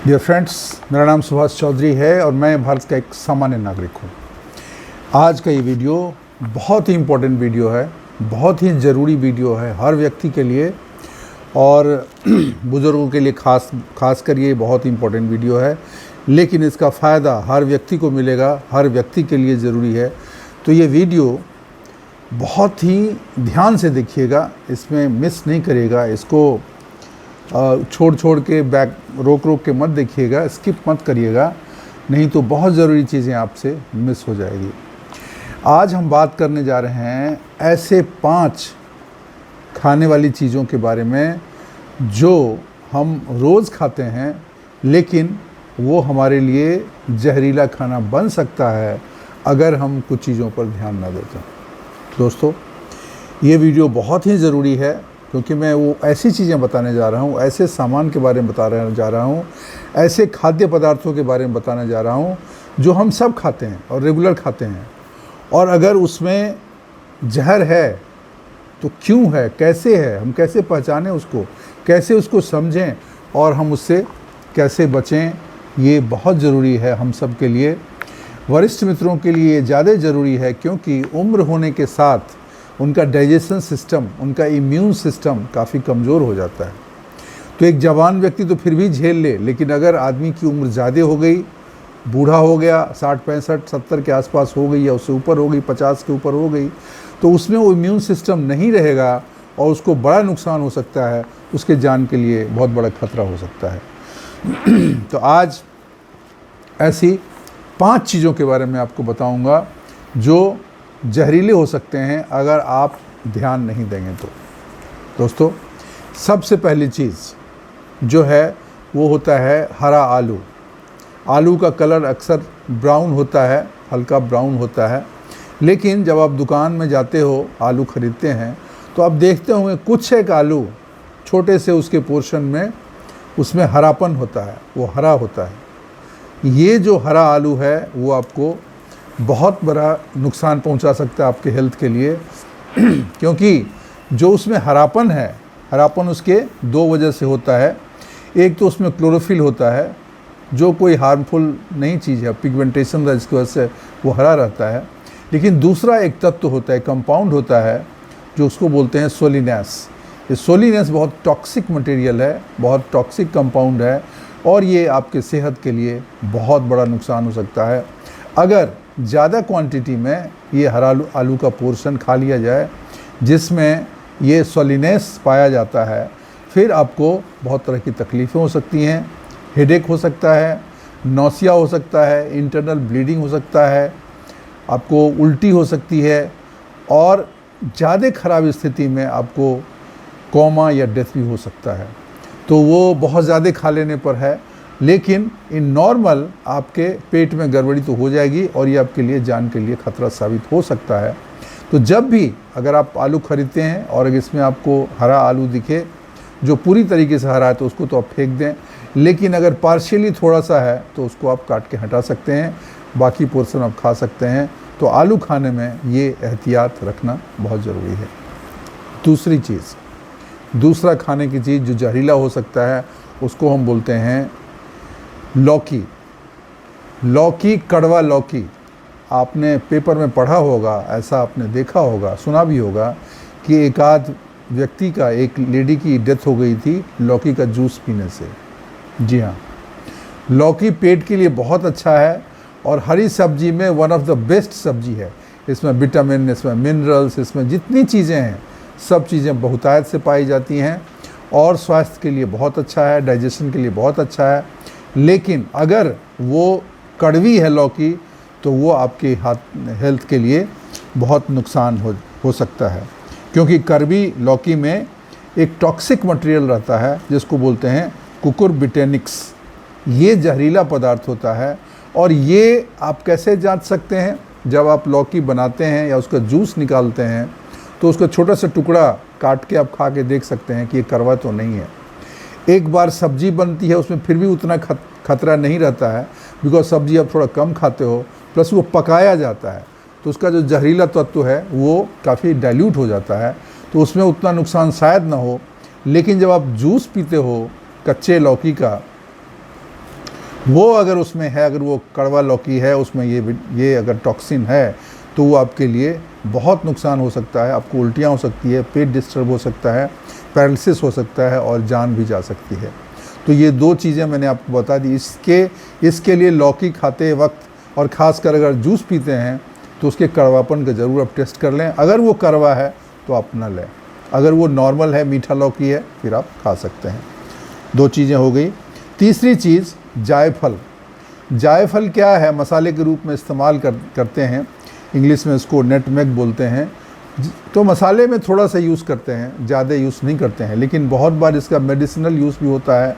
Dear friends, मेरा नाम सुभाष चौधरी है और मैं भारत का एक सामान्य नागरिक हूँ। आज का ये वीडियो बहुत ही इम्पोर्टेंट वीडियो है, बहुत ही ज़रूरी वीडियो है हर व्यक्ति के लिए और बुज़ुर्गों के लिए खास कर ये बहुत ही इम्पोर्टेंट वीडियो है। लेकिन इसका फ़ायदा हर व्यक्ति को मिलेगा, हर व्यक्ति के लिए ज़रूरी है। तो ये वीडियो बहुत ही ध्यान से देखिएगा, इसमें मिस नहीं करिएगा, इसको छोड़ के रोक के मत देखिएगा, स्किप मत करिएगा, नहीं तो बहुत ज़रूरी चीज़ें आपसे मिस हो जाएगी। आज हम बात करने जा रहे हैं ऐसे 5 खाने वाली चीज़ों के बारे में जो हम रोज़ खाते हैं, लेकिन वो हमारे लिए जहरीला खाना बन सकता है अगर हम कुछ चीज़ों पर ध्यान ना दें। दोस्तों, ये वीडियो बहुत ही ज़रूरी है क्योंकि मैं वो ऐसी चीज़ें बताने जा रहा हूँ, ऐसे सामान के बारे में बताने जा रहा हूँ, ऐसे खाद्य पदार्थों के बारे में बताने जा रहा हूँ जो हम सब खाते हैं और रेगुलर खाते हैं। और अगर उसमें जहर है तो क्यों है, कैसे है, हम कैसे पहचानें उसको, कैसे उसको समझें और हम उससे कैसे बचें, ये बहुत ज़रूरी है हम सब के लिए। वरिष्ठ मित्रों के लिए ज़्यादा ज़रूरी है क्योंकि उम्र होने के साथ उनका डाइजेशन सिस्टम, उनका इम्यून सिस्टम काफ़ी कमज़ोर हो जाता है। तो एक जवान व्यक्ति तो फिर भी झेल ले, लेकिन अगर आदमी की उम्र ज़्यादा हो गई, बूढ़ा हो गया, 60, 65, 70 के आसपास हो गई या उससे ऊपर हो गई, 50 के ऊपर हो गई, तो उसमें वो इम्यून सिस्टम नहीं रहेगा और उसको बड़ा नुकसान हो सकता है, उसके जान के लिए बहुत बड़ा खतरा हो सकता है। तो आज ऐसी 5 चीज़ों के बारे में आपको बताऊंगा जो जहरीले हो सकते हैं अगर आप ध्यान नहीं देंगे तो। दोस्तों, सबसे पहली चीज़ जो है वो होता है हरा आलू। आलू का कलर अक्सर ब्राउन होता है, हल्का ब्राउन होता है, लेकिन जब आप दुकान में जाते हो, आलू ख़रीदते हैं, तो आप देखते होंगे कुछ एक आलू छोटे से उसके पोर्शन में उसमें हरापन होता है, वो हरा होता है। ये जो हरा आलू है वो आपको बहुत बड़ा नुकसान पहुंचा सकता है आपके हेल्थ के लिए क्योंकि जो उसमें हरापन है, हरापन उसके 2 वजह से होता है। एक तो उसमें क्लोरोफिल होता है जो कोई हार्मफुल नहीं चीज़ है, पिगमेंटेशन का, इसकी वजह से वो हरा रहता है। लेकिन दूसरा एक तत्व होता है, कंपाउंड होता है, जो उसको बोलते हैं सोलिनेस। ये सोलिनेस बहुत टॉक्सिक मटेरियल है, बहुत टॉक्सिक कंपाउंड है और ये आपके सेहत के लिए बहुत बड़ा नुकसान हो सकता है अगर ज़्यादा क्वांटिटी में ये हरा आलू का पोर्शन खा लिया जाए जिसमें ये सोलिनेस पाया जाता है। फिर आपको बहुत तरह की तकलीफ़ें हो सकती हैं, हेडेक हो सकता है, नौसिया हो सकता है, इंटरनल ब्लीडिंग हो सकता है, आपको उल्टी हो सकती है और ज़्यादा ख़राब स्थिति में आपको कोमा या डेथ भी हो सकता है। तो वो बहुत ज़्यादा खा लेने पर है, लेकिन इन नॉर्मल आपके पेट में गड़बड़ी तो हो जाएगी और ये आपके लिए जान के लिए खतरा साबित हो सकता है। तो जब भी अगर आप आलू खरीदते हैं और अगर इसमें आपको हरा आलू दिखे जो पूरी तरीके से हरा है तो उसको तो आप फेंक दें, लेकिन अगर पार्शियली थोड़ा सा है तो उसको आप काट के हटा सकते हैं, बाकी पोर्शन आप खा सकते हैं। तो आलू खाने में ये एहतियात रखना बहुत ज़रूरी है। दूसरी चीज़, दूसरा खाने की चीज़ जो जहरीला हो सकता है उसको हम बोलते हैं लौकी। लौकी, कड़वा लौकी। आपने पेपर में पढ़ा होगा, ऐसा आपने देखा होगा, सुना भी होगा कि एक आध व्यक्ति का, एक लेडी की डेथ हो गई थी लौकी का जूस पीने से। जी हाँ, लौकी पेट के लिए बहुत अच्छा है और हरी सब्जी में वन ऑफ द बेस्ट सब्जी है। इसमें विटामिन, इसमें मिनरल्स, इसमें जितनी चीज़ें हैं सब चीज़ें बहुतायत से पाई जाती हैं और स्वास्थ्य के लिए बहुत अच्छा है, डाइजेशन के लिए बहुत अच्छा है। लेकिन अगर वो कड़वी है लौकी तो वो आपके हेल्थ के लिए बहुत नुकसान हो सकता है क्योंकि कड़वी लौकी में एक टॉक्सिक मटेरियल रहता है जिसको बोलते हैं कुकुरबिटेनिक्स। ये जहरीला पदार्थ होता है और ये आप कैसे जांच सकते हैं? जब आप लौकी बनाते हैं या उसका जूस निकालते हैं तो उसका छोटा सा टुकड़ा काट के आप खा के देख सकते हैं कि ये कड़वा तो नहीं है। एक बार सब्जी बनती है उसमें फिर भी उतना खतरा नहीं रहता है बिकॉज सब्जी आप थोड़ा कम खाते हो, प्लस वो पकाया जाता है तो उसका जो जहरीला तत्व है वो काफ़ी डाइल्यूट हो जाता है, तो उसमें उतना नुकसान शायद ना हो। लेकिन जब आप जूस पीते हो कच्चे लौकी का वो अगर उसमें है, अगर वो कड़वा लौकी है, उसमें ये अगर टॉक्सिन है, तो वो आपके लिए बहुत नुकसान हो सकता है। आपको उल्टियाँ हो सकती है, पेट डिस्टर्ब हो सकता है, पैरालिसिस हो सकता है और जान भी जा सकती है। तो ये 2 चीज़ें मैंने आपको बता दी। इसके लिए लौकी खाते वक्त और ख़ासकर अगर जूस पीते हैं तो उसके कड़वापन का ज़रूर आप टेस्ट कर लें। अगर वो कड़वा है तो आप ना लें, अगर वो नॉर्मल है, मीठा लौकी है, फिर आप खा सकते हैं। 2 चीज़ें हो गई। तीसरी चीज़ जायफल। जायफल क्या है, मसाले के रूप में इस्तेमाल करते हैं, इंग्लिश में इसको नटमेग बोलते हैं। तो मसाले में थोड़ा सा यूज़ करते हैं, ज़्यादा यूज़ नहीं करते हैं, लेकिन बहुत बार इसका मेडिसिनल यूज़ भी होता है।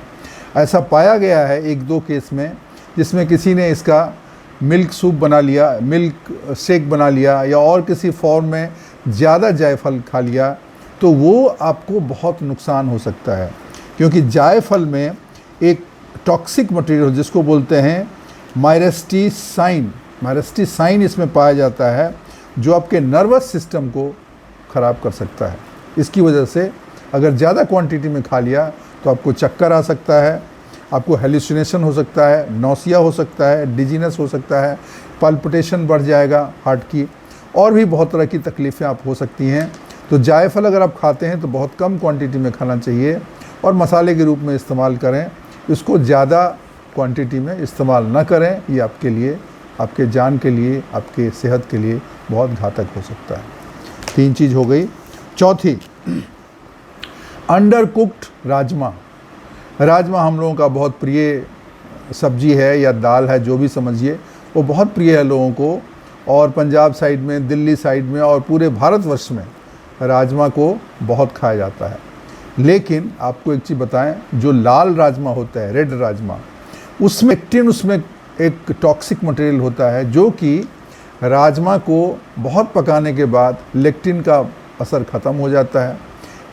ऐसा पाया गया है 1-2 केस में, जिसमें किसी ने इसका मिल्क सूप बना लिया, मिल्क शेक बना लिया, या और किसी फॉर्म में ज़्यादा जायफल खा लिया, तो वो आपको बहुत नुकसान हो सकता है। क्योंकि जायफल में एक टॉक्सिक मटेरियल जिसको बोलते हैं मायरेस्टीसाइन इसमें पाया जाता है, जो आपके नर्वस सिस्टम को ख़राब कर सकता है। इसकी वजह से अगर ज़्यादा क्वांटिटी में खा लिया तो आपको चक्कर आ सकता है, आपको हेलुसिनेशन हो सकता है, नौसिया हो सकता है, डिजीनेस हो सकता है, पल्पिटेशन बढ़ जाएगा हार्ट की, और भी बहुत तरह की तकलीफ़ें आप हो सकती हैं। तो जायफल अगर आप खाते हैं तो बहुत कम क्वांटिटी में खाना चाहिए और मसाले के रूप में इस्तेमाल करें। इसको ज़्यादा क्वांटिटी में इस्तेमाल ना करें, ये आपके लिए, आपके जान के लिए, आपके सेहत के लिए बहुत घातक हो सकता है। 3 चीज़ हो गई। चौथी, अंडर कुक्ड राजमा। राजमा हम लोगों का बहुत प्रिय सब्जी है या दाल है, जो भी समझिए, वो बहुत प्रिय है लोगों को। और पंजाब साइड में, दिल्ली साइड में और पूरे भारतवर्ष में राजमा को बहुत खाया जाता है। लेकिन आपको एक चीज़ बताएं, जो लाल राजमा होता है, रेड राजमा, उसमें एक टॉक्सिक मटेरियल होता है, जो कि राजमा को बहुत पकाने के बाद लेक्टिन का असर ख़त्म हो जाता है।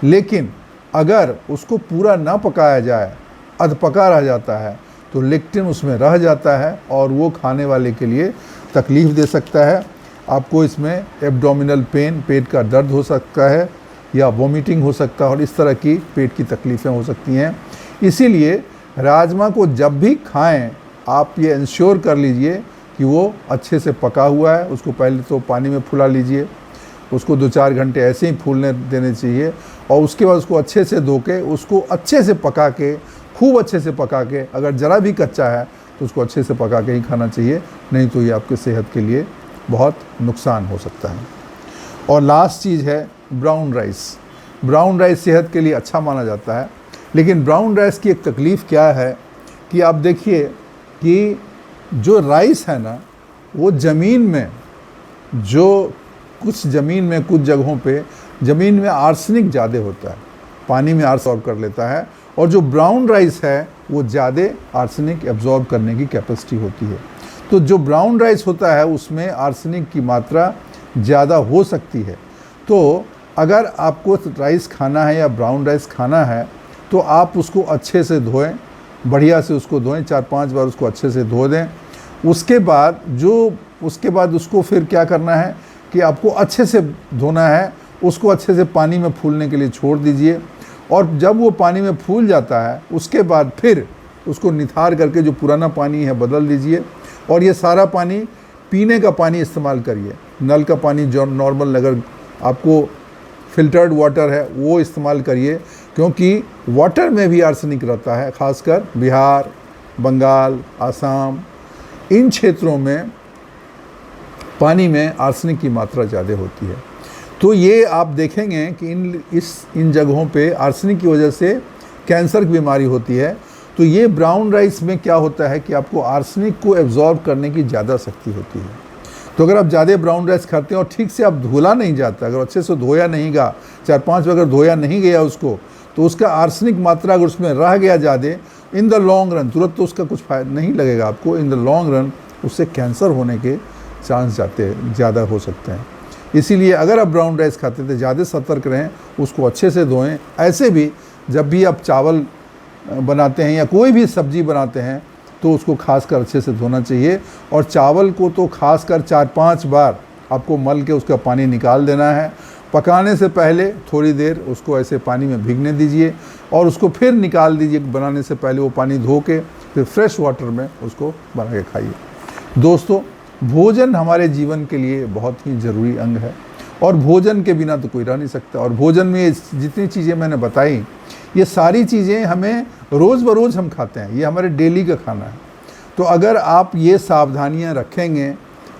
लेकिन अगर उसको पूरा ना पकाया जाए, अधपका रह जाता है, तो लेक्टिन उसमें रह जाता है और वो खाने वाले के लिए तकलीफ़ दे सकता है। आपको इसमें एब्डोमिनल पेन, पेट का दर्द हो सकता है, या वोमिटिंग हो सकता है, और इस तरह की पेट की तकलीफ़ें हो सकती हैं। इसीलिए राजमा को जब भी खाएं, आप ये इंश्योर कर लीजिए कि वो अच्छे से पका हुआ है। उसको पहले तो पानी में फुला लीजिए, उसको 2-4 घंटे ऐसे ही फूलने देने चाहिए, और उसके बाद उसको अच्छे से धो के, उसको अच्छे से पका के, खूब अच्छे से पका के, अगर ज़रा भी कच्चा है तो उसको अच्छे से पका के ही खाना चाहिए, नहीं तो ये आपके सेहत के लिए बहुत नुकसान हो सकता है। और लास्ट चीज़ है ब्राउन राइस। ब्राउन राइस सेहत के लिए अच्छा माना जाता है, लेकिन ब्राउन राइस की एक तकलीफ़ क्या है कि आप देखिए कि जो राइस है ना, वो ज़मीन में, जो कुछ ज़मीन में, कुछ जगहों पे ज़मीन में आर्सेनिक ज़्यादा होता है, पानी में आर्सेनिक कर लेता है, और जो ब्राउन राइस है वो ज़्यादा आर्सेनिक एब्जॉर्ब करने की कैपेसिटी होती है। तो जो ब्राउन राइस होता है उसमें आर्सेनिक की मात्रा ज़्यादा हो सकती है। तो अगर आपको राइस खाना है या ब्राउन राइस खाना है, तो आप उसको अच्छे से धोएं, बढ़िया से उसको धोएं, 4-5 बार उसको अच्छे से धो दें। उसके बाद उसको फिर क्या करना है कि आपको अच्छे से धोना है, उसको अच्छे से पानी में फूलने के लिए छोड़ दीजिए, और जब वो पानी में फूल जाता है उसके बाद फिर उसको निथार करके जो पुराना पानी है बदल दीजिए, और ये सारा पानी पीने का पानी इस्तेमाल करिए। नल का पानी जो नॉर्मल, अगर आपको फ़िल्टर्ड वाटर है वो इस्तेमाल करिए, क्योंकि वाटर में भी आर्सेनिक रहता है, ख़ासकर बिहार, बंगाल, आसाम, इन क्षेत्रों में पानी में आर्सेनिक की मात्रा ज़्यादा होती है। तो ये आप देखेंगे कि इन जगहों पे आर्सेनिक की वजह से कैंसर की बीमारी होती है। तो ये ब्राउन राइस में क्या होता है कि आपको आर्सेनिक को एब्जॉर्ब करने की ज़्यादा शक्ति होती है। तो अगर आप ज़्यादा ब्राउन राइस खाते हैं और ठीक से आप धुला नहीं जाता, अगर अच्छे से धोया नहीं गया, 4-5 बार अगर धोया नहीं गया उसको, तो उसका आर्सेनिक मात्रा अगर उसमें रह गया ज़्यादा, इन द लॉन्ग रन, तुरंत तो उसका कुछ फायदा नहीं लगेगा आपको, इन द लॉन्ग रन उससे कैंसर होने के चांस ज़्यादा हो सकते हैं। इसीलिए अगर आप ब्राउन राइस खाते हैं तो ज़्यादा सतर्क रहें, उसको अच्छे से धोएं। ऐसे भी जब भी आप चावल बनाते हैं या कोई भी सब्ज़ी बनाते हैं तो उसको खासकर अच्छे से धोना चाहिए, और चावल को तो खासकर 4-5 बार आपको मल के उसका पानी निकाल देना है। पकाने से पहले थोड़ी देर उसको ऐसे पानी में भीगने दीजिए और उसको फिर निकाल दीजिए, बनाने से पहले वो पानी धो के फिर फ्रेश वाटर में उसको बना के खाइए। दोस्तों, भोजन हमारे जीवन के लिए बहुत ही ज़रूरी अंग है और भोजन के बिना तो कोई रह नहीं सकता। और भोजन में जितनी चीज़ें मैंने बताई, ये सारी चीज़ें हमें रोज़ बरोज़ हम खाते हैं, ये हमारे डेली का खाना है। तो अगर आप ये सावधानियां रखेंगे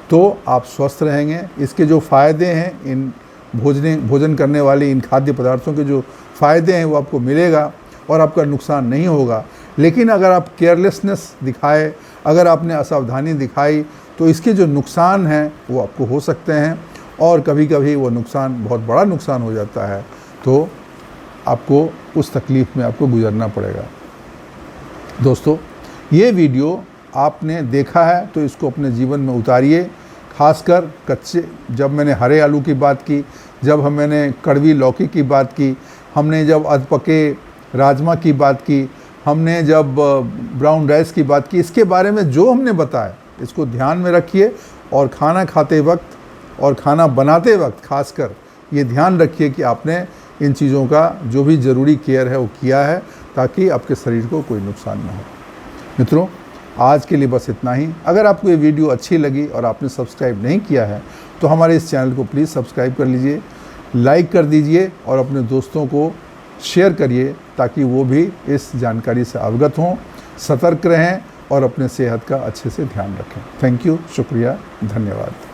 तो आप स्वस्थ रहेंगे। इसके जो फ़ायदे हैं, इन भोजन करने वाले इन खाद्य पदार्थों के जो फ़ायदे हैं वो आपको मिलेगा और आपका नुकसान नहीं होगा। लेकिन अगर आप केयरलेसनेस दिखाए, अगर आपने असावधानी दिखाई, तो इसके जो नुकसान हैं वो आपको हो सकते हैं और कभी कभी वो नुकसान बहुत बड़ा नुकसान हो जाता है, तो आपको उस तकलीफ़ में आपको गुजरना पड़ेगा। दोस्तों, ये वीडियो आपने देखा है तो इसको अपने जीवन में उतारिए। खासकर कच्चे, जब मैंने हरे आलू की बात की, जब मैंने कड़वी लौकी की बात की, हमने जब अधपके राजमा की बात की, हमने जब ब्राउन राइस की बात की, इसके बारे में जो हमने बताया इसको ध्यान में रखिए और खाना खाते वक्त और खाना बनाते वक्त खासकर ये ध्यान रखिए कि आपने इन चीज़ों का जो भी ज़रूरी केयर है वो किया है, ताकि आपके शरीर को कोई नुकसान ना हो। मित्रों, आज के लिए बस इतना ही। अगर आपको ये वीडियो अच्छी लगी और आपने सब्सक्राइब नहीं किया है तो हमारे इस चैनल को प्लीज़ सब्सक्राइब कर लीजिए, लाइक कर दीजिए और अपने दोस्तों को शेयर करिए ताकि वो भी इस जानकारी से अवगत हों, सतर्क रहें और अपने सेहत का अच्छे से ध्यान रखें। थैंक यू, शुक्रिया, धन्यवाद।